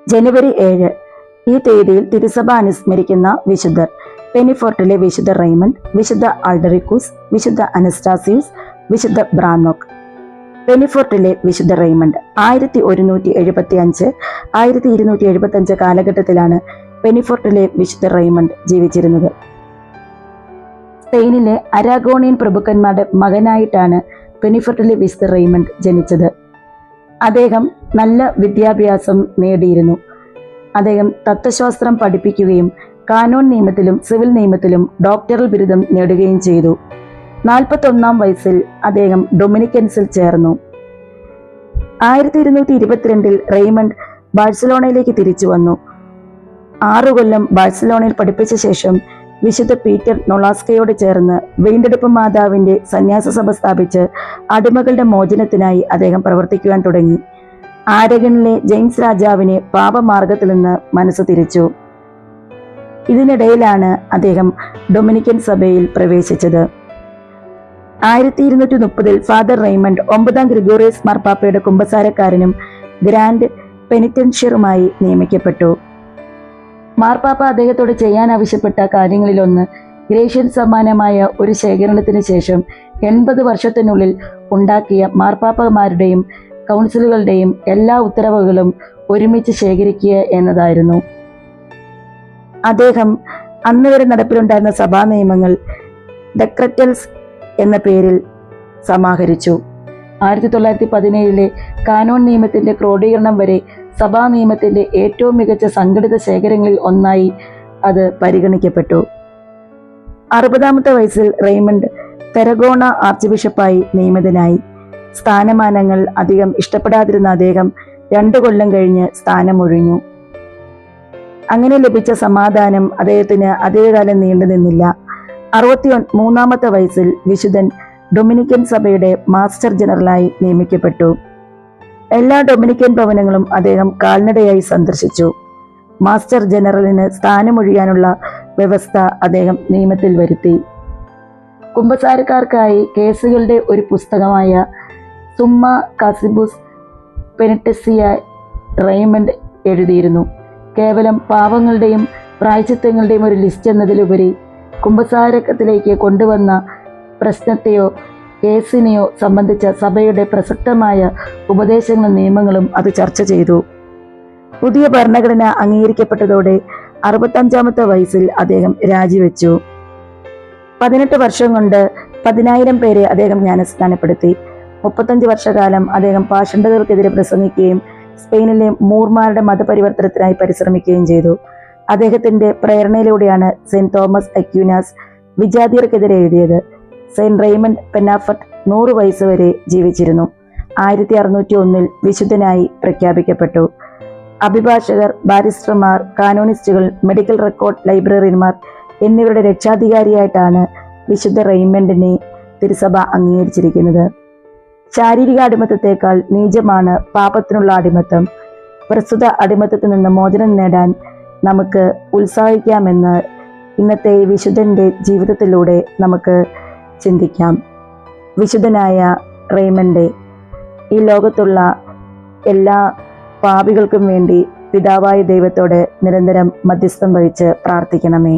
ജനുവരി 7 ഈ തീയതിയിൽ തിരുസഭ അനുസ്മരിക്കുന്ന വിശുദ്ധർ: പെനിഫോർട്ടിലെ വിശുദ്ധ റെയ്മണ്ട്, വിശുദ്ധ ആൾഡറിക്കൂസ്, വിശുദ്ധ അനസ്റ്റാസിയൂസ്, വിശുദ്ധ ബ്രാനോക്ക്. പെനിഫോർട്ടിലെ വിശുദ്ധ റെയ്മണ്ട് 1175-1275 കാലഘട്ടത്തിലാണ് പെനിഫോർട്ടിലെ വിശുദ്ധ റെയ്മണ്ട് ജീവിച്ചിരുന്നത്. സ്പെയിനിലെ അരാഗോണിയൻ പ്രഭുക്കന്മാരുടെ മകനായിട്ടാണ് പെനിഫോർട്ടിലെ വിശുദ്ധ റെയ്മണ്ട് ജനിച്ചത്. അദ്ദേഹം നല്ല വിദ്യാഭ്യാസം നേടിയിരുന്നു. അദ്ദേഹം തത്വശാസ്ത്രം പഠിപ്പിക്കുകയും കാനോൻ നിയമത്തിലും സിവിൽ നിയമത്തിലും ഡോക്ടറൽ ബിരുദം നേടുകയും ചെയ്തു. 41 വയസ്സിൽ അദ്ദേഹം ഡൊമിനിക്കൻസിൽ ചേർന്നു. 1222 റെയ്മണ്ട് ബാഴ്സലോണയിലേക്ക് തിരിച്ചു വന്നു. 6 കൊല്ലം ബാഴ്സലോണയിൽ പഠിപ്പിച്ച ശേഷം വിശുദ്ധ പീറ്റർ നൊളാസ്കയോട് ചേർന്ന് വീണ്ടെടുപ്പ് മാതാവിന്റെ സന്യാസ സഭ സ്ഥാപിച്ച് അടിമകളുടെ മോചനത്തിനായി അദ്ദേഹം പ്രവർത്തിക്കുവാൻ തുടങ്ങി. ആരഗണിലെ ജെയിംസ് രാജാവിനെ പാപമാർഗത്തിൽ നിന്ന് മനസ്സ് തിരിച്ചു. ഇതിനിടയിലാണ് അദ്ദേഹം ഡൊമിനിക്കൻ സഭയിൽ പ്രവേശിച്ചത്. 1230 ഫാദർ റെയ്മണ്ട് 9ാം ഗ്രിഗോറിയസ് മാർപ്പാപ്പയുടെ കുമ്പസാരക്കാരനും ഗ്രാൻഡ് പെനിറ്റൻഷ്യറുമായി നിയമിക്കപ്പെട്ടു. മാർപ്പാപ്പ അദ്ദേഹത്തോട് ചെയ്യാൻ ആവശ്യപ്പെട്ട കാര്യങ്ങളിലൊന്ന് ഗ്രേഷ്യൻ സമ്മാനമായ ഒരു ശേഖരണത്തിന് ശേഷം 80 വർഷത്തിനുള്ളിൽ ഉണ്ടാക്കിയ മാർപ്പാപ്പമാരുടെയും കൗൺസിലുകളുടെയും എല്ലാ ഉത്തരവുകളും ഒരുമിച്ച് ശേഖരിക്കുക എന്നതായിരുന്നു. അദ്ദേഹം അന്ന് വരെ നടപ്പിലുണ്ടായിരുന്ന സഭാ നിയമങ്ങൾ ഡെക്രറ്റൽസ് എന്ന പേരിൽ സമാഹരിച്ചു. 1917 കാനോൻ നിയമത്തിന്റെ ക്രോഡീകരണം വരെ സഭാ നിയമത്തിന്റെ ഏറ്റവും മികച്ച സംഘടിത ശേഖരങ്ങളിൽ ഒന്നായി അത് പരിഗണിക്കപ്പെട്ടു. 60ാമത്തെ വയസ്സിൽ റെയ്മണ്ട് തെരഗോണ ആർച്ച് ബിഷപ്പായി നിയമിതനായി. സ്ഥാനമാനങ്ങൾ അധികം ഇഷ്ടപ്പെടാതിരുന്ന അദ്ദേഹം 2 കൊല്ലം കഴിഞ്ഞ് സ്ഥാനമൊഴിഞ്ഞു. അങ്ങനെ ലഭിച്ച സമാധാനം അദ്ദേഹത്തിന് അധികകാലം നീണ്ടു നിന്നില്ല. 63ാമത്തെ വയസ്സിൽ വിശുദ്ധൻ ഡൊമിനിക്കൻ സഭയുടെ മാസ്റ്റർ ജനറലായി നിയമിക്കപ്പെട്ടു. എല്ലാ ഡൊമിനിക്കൻ ഭവനങ്ങളും അദ്ദേഹം കാൽനടയായി സന്ദർശിച്ചു. മാസ്റ്റർ ജനറലിന് സ്ഥാനമൊഴിയാനുള്ള വ്യവസ്ഥ അദ്ദേഹം നിയമത്തിൽ വരുത്തി. കുമ്പസാരക്കാർക്കായി കേസുകളുടെ ഒരു പുസ്തകമായ സുമ്മ കാസിബുസ് പെനിറ്റസിയ റെയ്മണ്ട് എഴുതിയിരുന്നു. കേവലം പാവങ്ങളുടെയും പ്രായശ്ചിത്തങ്ങളുടെയും ഒരു ലിസ്റ്റ് എന്നതിലുപരി കുമ്പസാരത്തിലേക്ക് കൊണ്ടുവന്ന പ്രശ്നത്തെയോ കേസിനെയോ സംബന്ധിച്ച സഭയുടെ പ്രസക്തമായ ഉപദേശങ്ങളും നിയമങ്ങളും അത് ചർച്ച ചെയ്തു. പുതിയ ഭരണഘടന അംഗീകരിക്കപ്പെട്ടതോടെ 65ാമത്തെ വയസ്സിൽ അദ്ദേഹം രാജിവെച്ചു. 18 വർഷം കൊണ്ട് 10,000 പേരെ അദ്ദേഹം ജ്ഞാനസ്നാനപ്പെടുത്തി. 35 വർഷക്കാലം അദ്ദേഹം പാഷണ്ഡതകൾക്കെതിരെ പ്രസംഗിക്കുകയും സ്പെയിനിലെ മൂർമാരുടെ മതപരിവർത്തനത്തിനായി പരിശ്രമിക്കുകയും ചെയ്തു. അദ്ദേഹത്തിന്റെ പ്രേരണയിലൂടെയാണ് സെന്റ് തോമസ് അക്വീനാസ് വിജാതിയർക്കെതിരെ എഴുതിയത്. സെന്റ് റെയ്മണ്ട് പെനാഫർട്ട് 100 വയസ്സ് വരെ ജീവിച്ചിരുന്നു. 1601 വിശുദ്ധനായി പ്രഖ്യാപിക്കപ്പെട്ടു. അഭിഭാഷകർ, ബാരിസ്റ്റർമാർ, കാനോണിസ്റ്റുകൾ, മെഡിക്കൽ റെക്കോർഡ് ലൈബ്രറിയന്മാർ എന്നിവരുടെ രക്ഷാധികാരിയായിട്ടാണ് വിശുദ്ധ റെയ്മണ്ടിനെ തിരുസഭ അംഗീകരിച്ചിരിക്കുന്നത്. ശാരീരിക അടിമത്തത്തേക്കാൾ നീചമാണ് പാപത്തിനുള്ള അടിമത്തം. പ്രസ്തുത അടിമത്തത്തിൽ നിന്ന് മോചനം നേടാൻ നമുക്ക് ഉത്സാഹിക്കാമെന്ന് ഇന്നത്തെ വിശുദ്ധന്റെ ജീവിതത്തിലൂടെ നമുക്ക് ചിന്തിക്കാം. വിശുദ്ധനായ റെയ്മണ്ടേ, ഈ ലോകത്തുള്ള എല്ലാ പാപികൾക്കും വേണ്ടി പിതാവായ ദൈവത്തോട് നിരന്തരം മധ്യസ്ഥം വഹിച്ച് പ്രാർത്ഥിക്കണമേ.